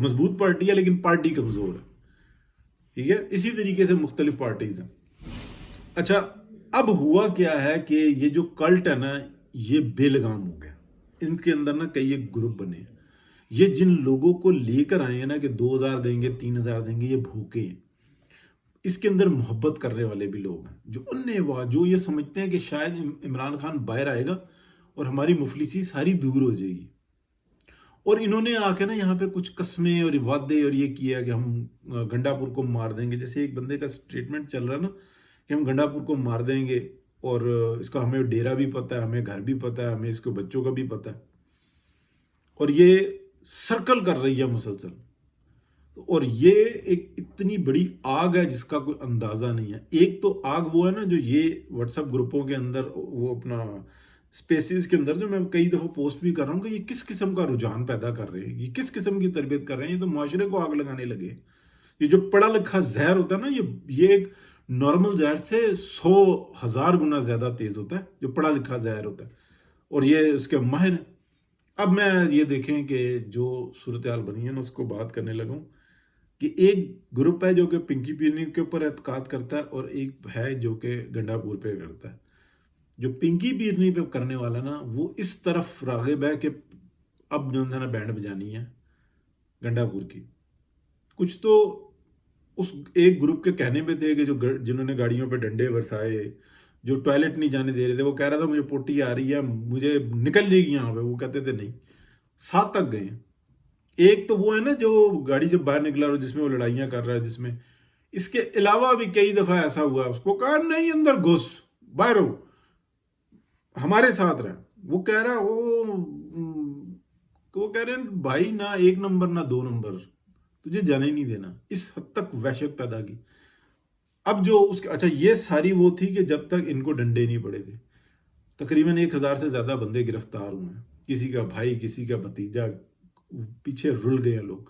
مضبوط پارٹی ہے لیکن پارٹی کمزور ہے، ٹھیک ہے، اسی طریقے سے مختلف پارٹیز ہیں۔ اچھا، اب ہوا کیا ہے کہ یہ جو کلٹ ہے نا یہ بے لگام ہو گیا، ان کے اندر نا کئی ایک گروپ بنے ہیں، یہ جن لوگوں کو لے کر آئے ہیں نا کہ 2,000 دیں گے 3,000 دیں گے، یہ بھوکے ہیں، اس کے اندر محبت کرنے والے بھی لوگ ہیں، جو جو یہ سمجھتے ہیں کہ شاید عمران خان باہر آئے گا اور ہماری مفلسی ساری دور ہو جائے گی، اور انہوں نے آ کے نا یہاں پہ کچھ قسمیں اور وعدے اور یہ کیا کہ ہم گنڈا پور کو مار دیں گے، جیسے ایک بندے کا سٹیٹمنٹ چل رہا ہے نا کہ ہم گنڈا پور کو مار دیں گے، اور اس کا ہمیں ڈیرا بھی پتہ ہے، ہمیں گھر بھی پتہ ہے، ہمیں اس کے بچوں کا بھی پتہ ہے، اور یہ سرکل کر رہی ہے مسلسل، اور یہ ایک اتنی بڑی آگ ہے جس کا کوئی اندازہ نہیں ہے۔ ایک تو آگ وہ ہے نا جو یہ واٹس ایپ گروپوں کے اندر وہ اپنا سپیسز کے اندر جو میں کئی دفعہ پوسٹ بھی کر رہا ہوں کہ یہ کس قسم کا رجحان پیدا کر رہے ہیں، یہ کس قسم کی تربیت کر رہے ہیں، یہ تو معاشرے کو آگ لگانے لگے۔ یہ جو پڑھا لکھا زہر ہوتا ہے نا یہ ایک نارمل زہر سے 100,000 گنا زیادہ تیز ہوتا ہے جو پڑھا لکھا زہر ہوتا ہے، اور یہ اس کے ماہر ہیں۔ اب میں یہ دیکھیں کہ جو صورتحال بنی ہے نا اس کو بات کرنے لگا ہوں کہ ایک گروپ ہے جو کہ پنکی پیرنی کے اوپر اعتقاد کرتا ہے، اور ایک ہے جو کہ گنڈا پور پہ کرتا ہے۔ جو پنکی پیرنی پہ کرنے والا نا وہ اس طرف راغب ہے کہ اب جو ہے نا بینڈ بجانی ہے گنڈا پور کی۔ کچھ تو اس ایک گروپ کے کہنے پہ تھے کہ جنہوں نے گاڑیوں پہ ڈنڈے برسائے، جو ٹوائلٹ نہیں جانے دے رہے تھے، وہ کہہ رہا تھا مجھے پوٹی آ رہی ہے، مجھے نکل جائے گی یہاں پہ، وہ کہتے تھے نہیں، 7 تک گئے ہیں۔ ایک تو وہ ہے نا جو گاڑی سے باہر نکلا اور جس میں وہ لڑائیاں کر رہا ہے، جس میں اس کے علاوہ بھی کئی دفعہ ایسا ہوا اس کو کہا نہیں اندر گھس، باہر ہو، ہمارے ساتھ رہ۔ وہ کہہ رہا وہ کہہ رہے ہیں بھائی نہ 1 نمبر نہ 2 نمبر، تجھے جانے ہی نہیں دینا، اس حد تک وحشت پیدا کی۔ اب جو اس کے اچھا یہ ساری وہ تھی کہ جب تک ان کو ڈنڈے نہیں پڑے تھے، تقریباً 1,000 سے زیادہ بندے گرفتار ہوئے ہیں، کسی کا بھائی کسی کا بھتیجا، پیچھے رل گئے ہیں لوگ،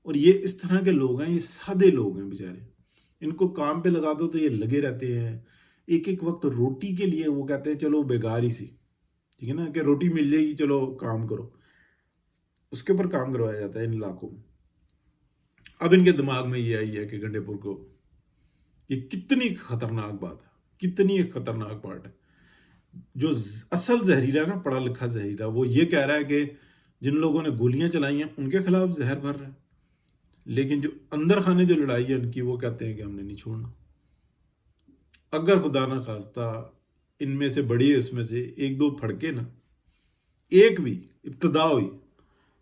اور یہ اس طرح کے لوگ ہیں، یہ سادے لوگ ہیں بیچارے، ان کو کام پہ لگا دو تو یہ لگے رہتے ہیں، ایک وقت روٹی کے لیے وہ کہتے ہیں چلو بیگار ہی سی، ٹھیک ہے نا، کہ روٹی مل جائے گی چلو کام کرو، اس کے اوپر کام کروایا جاتا ہے ان علاقوں میں۔ اب ان کے دماغ میں یہ آئی ہے کہ گنڈے پور کو، یہ کتنی خطرناک بات ہے، کتنی ایک خطرناک پارٹ ہے۔ جو اصل زہریلا نا پڑھا لکھا زہریلا وہ یہ کہہ رہا ہے کہ جن لوگوں نے گولیاں چلائی ہیں ان کے خلاف زہر بھر رہا ہے، لیکن جو اندر خانے جو لڑائی ہے ان کی وہ کہتے ہیں کہ ہم نے نہیں چھوڑنا۔ اگر خدا نہ خواستہ ان میں سے بڑی اس میں سے 1-2 پھڑکے نا، ایک بھی ابتدا ہوئی،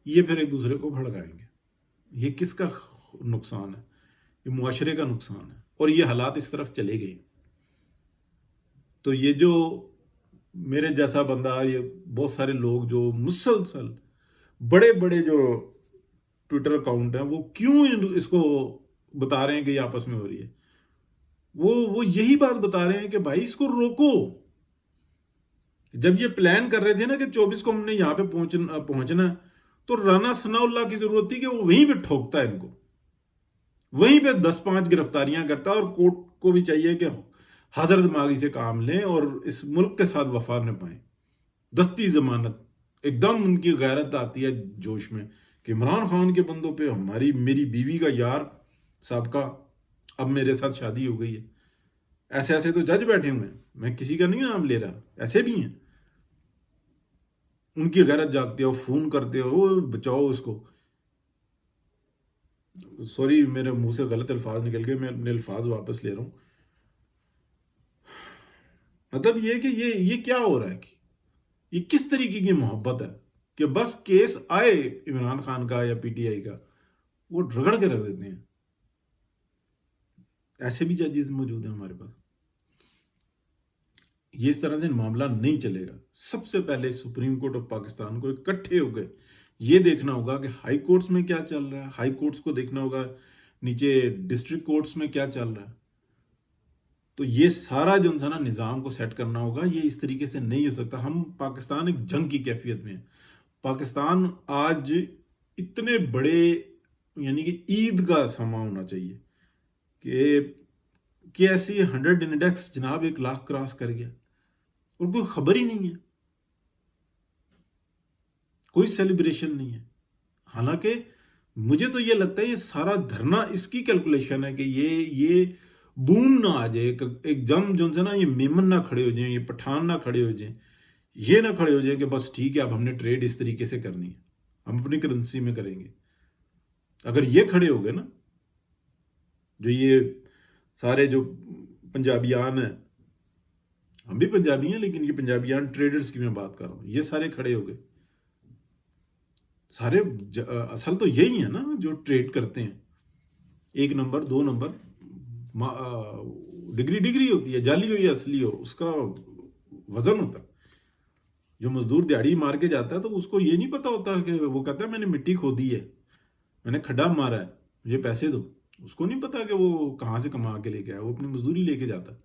یہ پھر ایک دوسرے کو بھڑکائیں گے۔ یہ کس کا نقصان ہے؟ یہ معاشرے کا نقصان ہے، اور یہ حالات اس طرف چلے گئے۔ تو یہ جو میرے جیسا بندہ، یہ بہت سارے لوگ جو مسلسل بڑے بڑے جو ٹویٹر اکاؤنٹ ہیں وہ کیوں اس کو بتا رہے ہیں کہ یہ آپس میں ہو رہی ہے، وہ یہی بات بتا رہے ہیں کہ بھائی اس کو روکو۔ جب یہ پلان کر رہے تھے نا کہ 24 کو ہم نے یہاں پہ پہنچنا، تو رانا ثناء اللہ کی ضرورت تھی کہ وہ وہیں پہ ٹھوکتا ہے ان کو، وہیں پہ 10-5 گرفتاریاں کرتا ہے، اور کورٹ کو بھی چاہیے کہ حاضر دماغی سے کام لیں اور اس ملک کے ساتھ وفا نبھائیں، دستی ضمانت۔ ایک دم ان کی غیرت آتی ہے جوش میں کہ عمران خان کے بندوں پہ میری بیوی کا یار سابقہ، اب میرے ساتھ شادی ہو گئی ہے۔ ایسے تو جج بیٹھے ہوئے ہیں، میں کسی کا نہیں نام لے رہا، ایسے بھی ہیں، ان کی غیرت جاگتی ہے، وہ فون کرتے ہو بچاؤ اس کو۔ سوری میرے منہ سے غلط الفاظ نکل گئے، میں اپنے الفاظ واپس لے رہا ہوں۔ مطلب یہ کہ یہ کیا ہو رہا ہے، کہ یہ کس طریقے کی محبت ہے کہ بس کیس آئے عمران خان کا یا پی ٹی آئی کا وہ رگڑ کے رکھ دیتے ہیں۔ ایسے بھی ججز موجود ہیں ہمارے پاس۔ یہ اس طرح سے معاملہ نہیں چلے گا۔ سب سے پہلے سپریم کورٹ آف پاکستان کو اکٹھے ہو گئے یہ دیکھنا ہوگا کہ ہائی کورٹس میں کیا چل رہا ہے، ہائی کورٹس کو دیکھنا ہوگا نیچے ڈسٹرکٹ کورٹس میں کیا چل رہا ہے۔ تو یہ سارا جو نا نظام کو سیٹ کرنا ہوگا، یہ اس طریقے سے نہیں ہو سکتا۔ ہم پاکستان ایک جنگ کی کیفیت میں ہیں۔ پاکستان آج اتنے بڑے یعنی کہ عید کا سما ہونا چاہیے کہ ایسی 100 انڈیکس جناب 1,00,000 کراس کر گیا اور کوئی خبر ہی نہیں ہے، کوئی سیلیبریشن نہیں ہے۔ حالانکہ مجھے تو یہ لگتا ہے یہ سارا دھرنا اس کی کیلکولیشن ہے کہ یہ بوم نہ آ جائے، ایک جم جو ہے نا، یہ میمن نہ کھڑے ہو جائیں، یہ پٹھان نہ کھڑے ہو جائیں، یہ نہ کھڑے ہو جائیں کہ بس ٹھیک ہے اب ہم نے ٹریڈ اس طریقے سے کرنی ہے، ہم اپنی کرنسی میں کریں گے۔ اگر یہ کھڑے ہو گئے نا، جو یہ سارے جو پنجابیان ہیں، ہم بھی پنجابی ہیں لیکن یہ پنجابیان ٹریڈرز کی میں بات کر رہا ہوں، یہ سارے کھڑے ہو گئے، سارے اصل تو یہی ہیں نا جو ٹریڈ کرتے ہیں، 1 نمبر 2 نمبر، ڈگری ہوتی ہے، جعلی ہو یا اصلی ہو، اس کا وزن ہوتا ہے۔ جو مزدور دیہڑی مار کے جاتا ہے تو اس کو یہ نہیں پتا ہوتا کہ وہ کہتا ہے میں نے مٹی کھودی ہے، میں نے کھڈا مارا ہے، مجھے پیسے دو، اس کو نہیں پتا کہ وہ کہاں سے کما کے لے کے آیا، وہ اپنی مزدوری لے کے جاتا ہے۔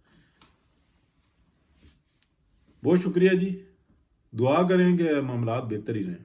بہت شکریہ جی، دعا کریں کہ معاملات بہتر ہی رہیں۔